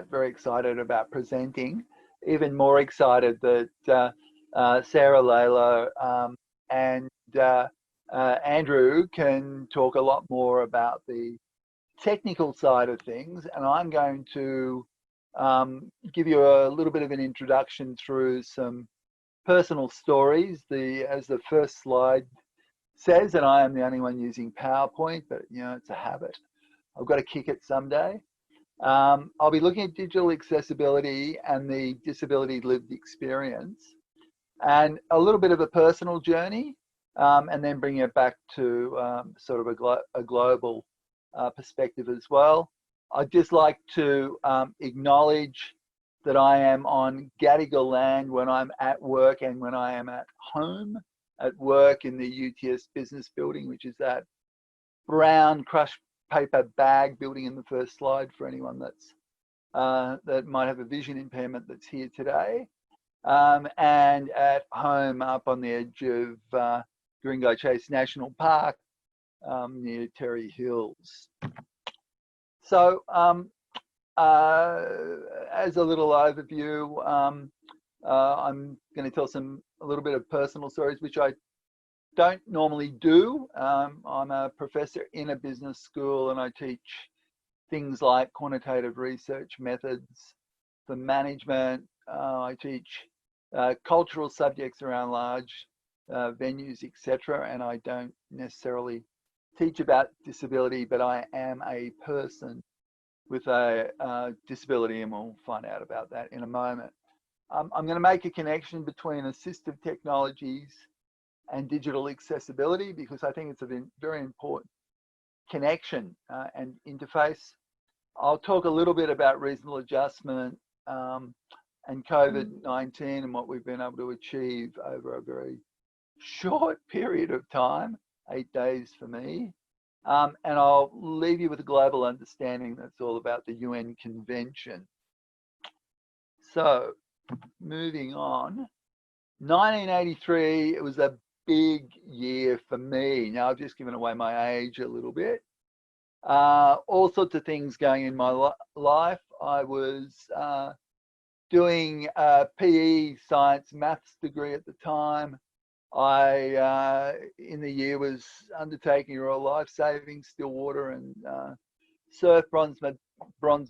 very excited about presenting. Even more excited that Sarah, Layla, and Andrew can talk a lot more about the technical side of things, and I'm going to give you a little bit of an introduction through some personal stories. As the first slide says, and I am the only one using PowerPoint, but you know, it's a habit. I've got to kick it someday. I'll be looking at digital accessibility and the disability lived experience, and a little bit of a personal journey, and then bring it back to sort of a global perspective as well. I'd just like to acknowledge that I am on Gadigal land when I'm at work and when I am at home. At work in the UTS Business Building, which is that brown crushed paper bag building in the first slide for anyone that's that might have a vision impairment that's here today. And at home up on the edge of Gringo Chase National Park near Terry Hills. So as a little overview, I'm going to tell a little bit of personal stories, which I don't normally do. I'm a professor in a business school, and I teach things like quantitative research methods for management. I teach cultural subjects around large venues, etc. And I don't necessarily teach about disability, but I am a person with a disability, and we'll find out about that in a moment. I'm going to make a connection between assistive technologies and digital accessibility because I think it's a very important connection and interface. I'll talk a little bit about reasonable adjustment and COVID-19 and what we've been able to achieve over a very short period of time, 8 days for me. And I'll leave you with a global understanding that's all about the UN Convention. So, moving on, 1983, it was a big year for me. Now, I've just given away my age a little bit. All sorts of things going in my life. I was doing a PE science maths degree at the time. I, in the year, was undertaking Royal Life Saving, still water and surf bronze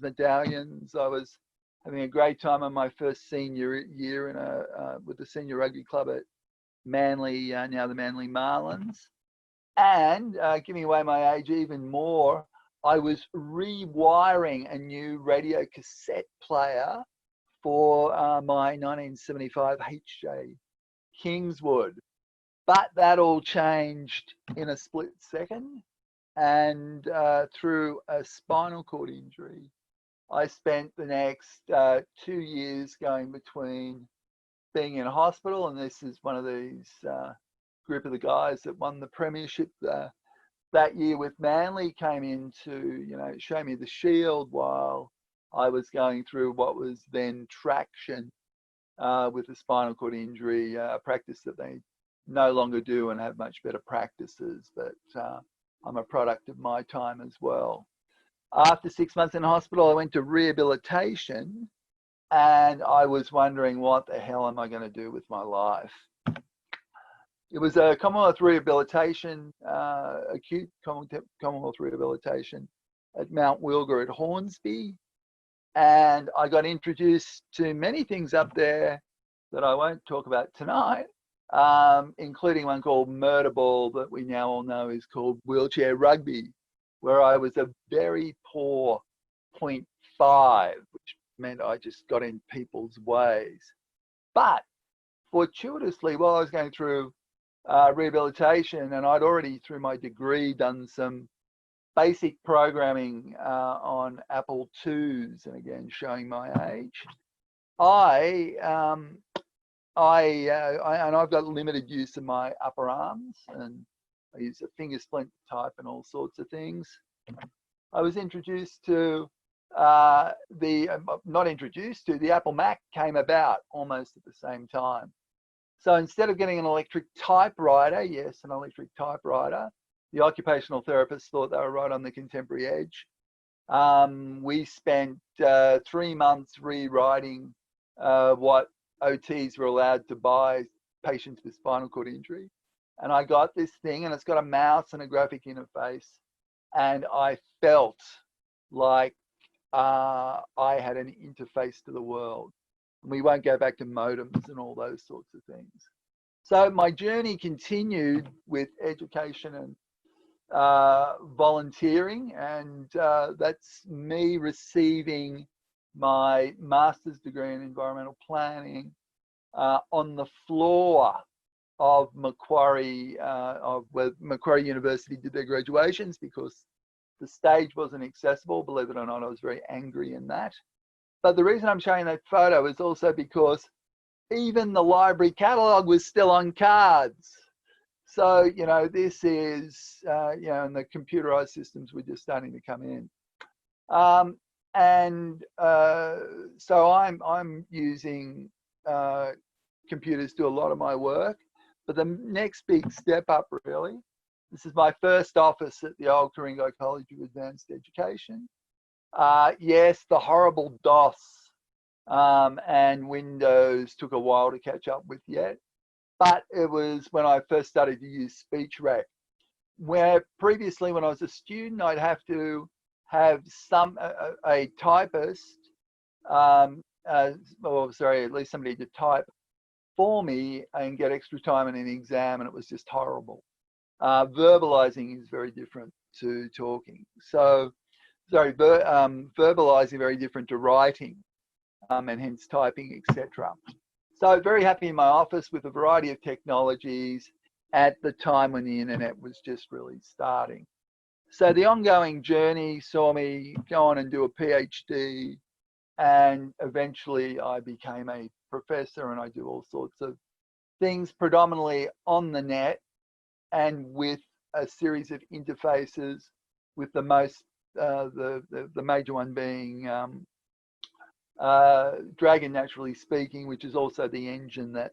medallions. I was having a great time on my first senior year in with the senior rugby club at Manly, now the Manly Marlins. And giving away my age even more, I was rewiring a new radio cassette player for my 1975 HJ Kingswood. But that all changed in a split second. And through a spinal cord injury, I spent the next 2 years going between being in hospital, and this is one of these group of the guys that won the premiership that year with Manly, came in to, you know, show me the shield while I was going through what was then traction with a spinal cord injury, a practice that they no longer do and have much better practices, but I'm a product of my time as well. After 6 months in hospital, I went to rehabilitation, and I was wondering, what the hell am I going to do with my life? It was a Commonwealth Rehabilitation, acute Commonwealth Rehabilitation at Mount Wilga at Hornsby. And I got introduced to many things up there that I won't talk about tonight, including one called murder ball that we now all know is called wheelchair rugby, where I was a very poor 0.5, which meant I just got in people's ways. But fortuitously, while I was going through rehabilitation, and I'd already through my degree done some basic programming on Apple IIs, and again showing my age, and I've got limited use of my upper arms, and I use a finger splint type and all sorts of things. I was introduced to the Apple Mac came about almost at the same time. So instead of getting an electric typewriter, yes, an electric typewriter, the occupational therapists thought they were right on the contemporary edge. We spent 3 months rewriting what OTs were allowed to buy patients with spinal cord injury. And I got this thing, and it's got a mouse and a graphic interface. And I felt like I had an interface to the world. And we won't go back to modems and all those sorts of things. So my journey continued with education and volunteering, and that's me receiving my master's degree in environmental planning on the floor of Macquarie, where Macquarie University did their graduations, because the stage wasn't accessible. Believe it or not, I was very angry in that. But the reason I'm showing that photo is also because even the library catalogue was still on cards. So, you know, this is, you know, and the computerized systems were just starting to come in. So I'm using computers to do a lot of my work. But the next big step up, really, this is my first office at the old Coringo College of Advanced Education. Yes, the horrible DOS and Windows took a while to catch up with yet. But it was when I first started to use speech rec, where previously when I was a student, I'd have to have a typist, at least somebody to type for me and get extra time in an exam, and it was just horrible. Verbalizing is very different to talking. So, verbalizing very different to writing, and hence typing, etc. So very happy in my office with a variety of technologies at the time when the internet was just really starting. So the ongoing journey saw me go on and do a PhD, and eventually I became a professor, and I do all sorts of things predominantly on the net and with a series of interfaces, with the most, the major one being Dragon, naturally speaking, which is also the engine that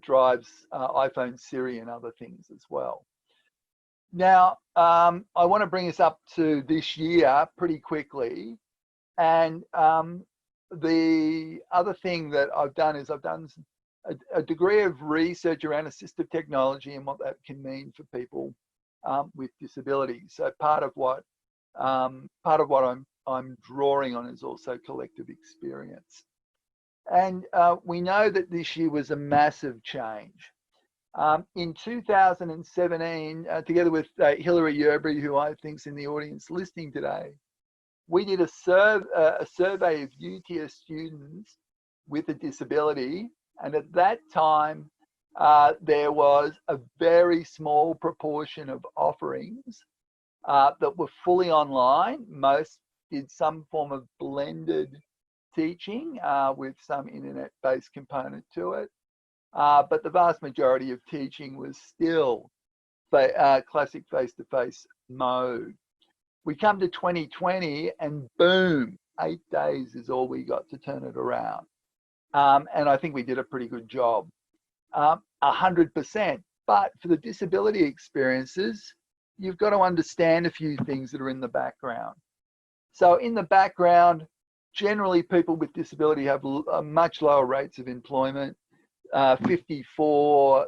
drives iPhone, Siri, and other things as well. Now, I want to bring us up to this year pretty quickly. And the other thing that I've done is I've done a degree of research around assistive technology and what that can mean for people with disabilities. So part of what I'm drawing on is also collective experience. And we know that this year was a massive change. In 2017, together with Hilary Yerbury, who I think is in the audience listening today, we did a survey of UTS students with a disability. And at that time, there was a very small proportion of offerings that were fully online. Most did some form of blended teaching with some internet-based component to it. But the vast majority of teaching was still classic face-to-face mode. We come to 2020 and boom, 8 days is all we got to turn it around. And I think we did a pretty good job, 100%. But for the disability experiences, you've got to understand a few things that are in the background. So in the background, generally people with disability have much lower rates of employment, 54%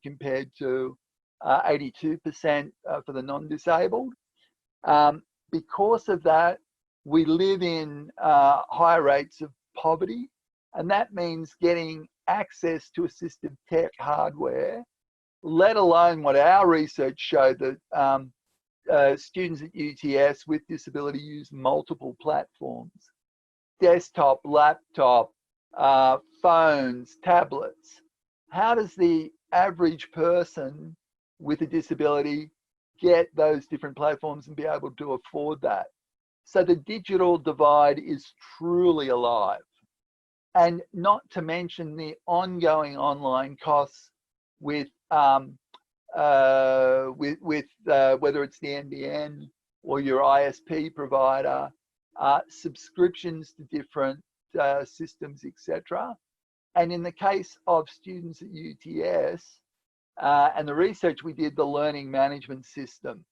compared to 82% for the non-disabled. Because of that, we live in higher rates of poverty, and that means getting access to assistive tech hardware, let alone what our research showed that students at UTS with disability use multiple platforms: desktop, laptop, phones, tablets. How does the average person with a disability get those different platforms and be able to afford that? So the digital divide is truly alive. And not to mention the ongoing online costs with whether it's the NBN or your ISP provider, subscriptions to different systems, etc. And in the case of students at UTS, and the research we did, the learning management systems.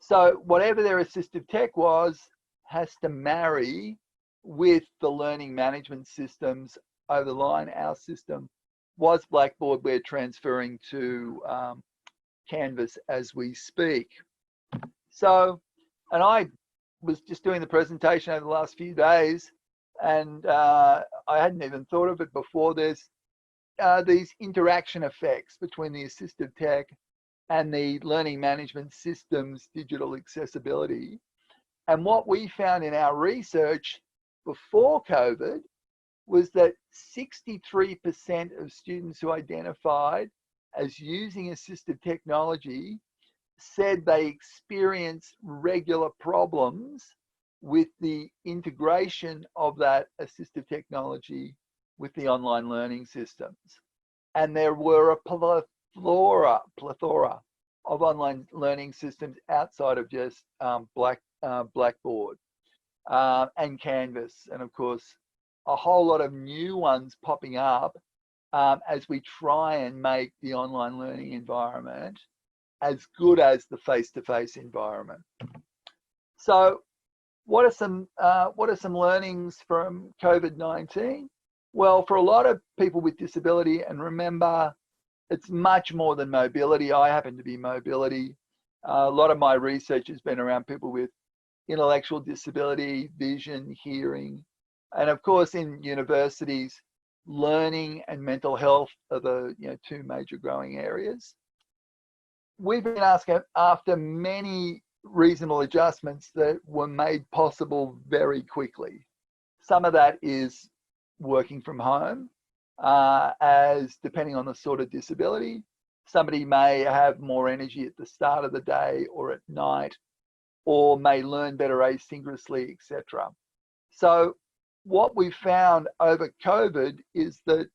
So whatever their assistive tech was has to marry with the learning management systems over the line. Our system was Blackboard. We're transferring to Canvas as we speak. So, and I was just doing the presentation over the last few days, and I hadn't even thought of it before. There's these interaction effects between the assistive tech and the learning management systems digital accessibility. And what we found in our research before COVID was that 63% of students who identified as using assistive technology said they experience regular problems with the integration of that assistive technology with the online learning systems. And there were a plethora of online learning systems outside of just Blackboard and Canvas, and of course a whole lot of new ones popping up as we try and make the online learning environment as good as the face-to-face environment. So what are some learnings from COVID-19? Well, for a lot of people with disability, and remember, it's much more than mobility. I happen to be mobility. A lot of my research has been around people with intellectual disability, vision, hearing, and of course in universities, learning and mental health are the two major growing areas. We've been asking, after many reasonable adjustments that were made possible very quickly. Some of that is working from home, as depending on the sort of disability, somebody may have more energy at the start of the day or at night, or may learn better asynchronously, etc. So what we found over COVID is that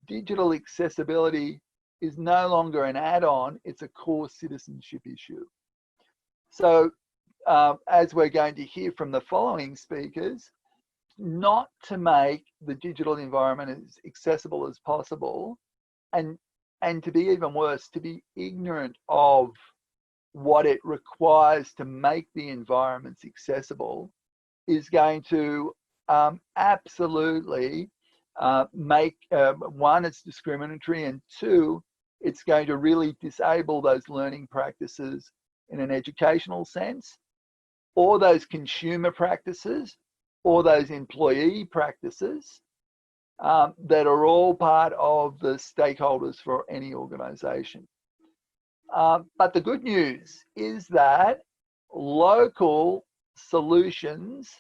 digital accessibility is no longer an add-on, it's a core citizenship issue. So as we're going to hear from the following speakers, not to make the digital environment as accessible as possible, and to be even worse, to be ignorant of what it requires to make the environments accessible, is going to absolutely make, one, it's discriminatory, and two, it's going to really disable those learning practices in an educational sense, or those consumer practices, or those employee practices that are all part of the stakeholders for any organization. But the good news is that local solutions,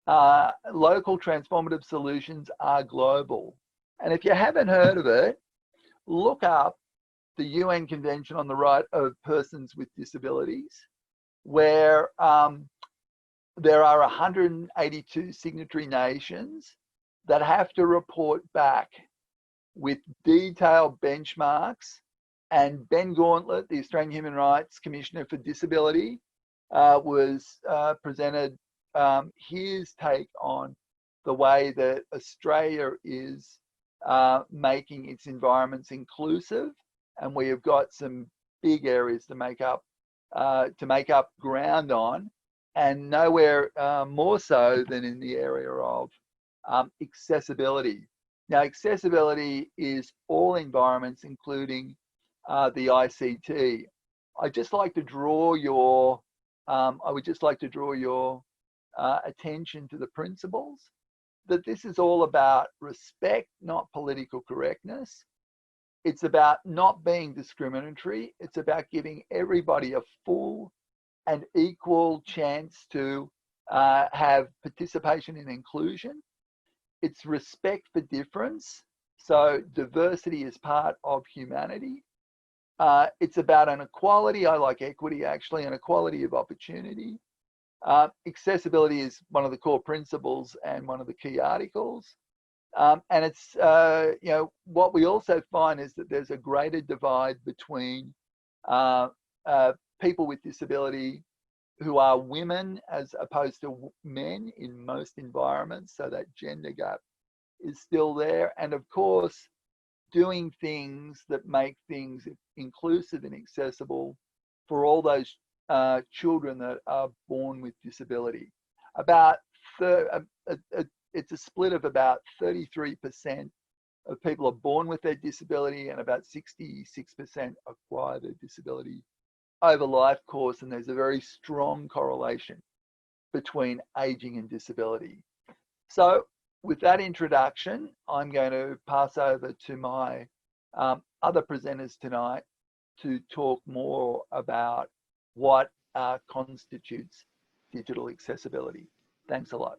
local transformative solutions are global. And if you haven't heard of it, look up the UN Convention on the Right of Persons with Disabilities, where there are 182 signatory nations that have to report back with detailed benchmarks. And Ben Gauntlet, the Australian Human Rights Commissioner for Disability, presented his take on the way that Australia is making its environments inclusive, and we have got some big areas to make up ground on, and nowhere more so than in the area of accessibility. Now, accessibility is all environments, including the ICT. I'd just like to draw your, attention to the principles that this is all about respect, not political correctness. It's about not being discriminatory. It's about giving everybody a full and equal chance to have participation and inclusion. It's respect for difference. So diversity is part of humanity. It's about an equality. I like equity, actually, an equality of opportunity. Accessibility is one of the core principles and one of the key articles. And it's, what we also find is that there's a greater divide between people with disability who are women as opposed to men in most environments. So that gender gap is still there. And of course, doing things that make things inclusive and accessible for all those children that are born with disability. About it's a split of about 33% of people are born with their disability, and about 66% acquire their disability over life course. And there's a very strong correlation between aging and disability. So with that introduction, I'm going to pass over to my other presenters tonight to talk more about what constitutes digital accessibility. Thanks a lot.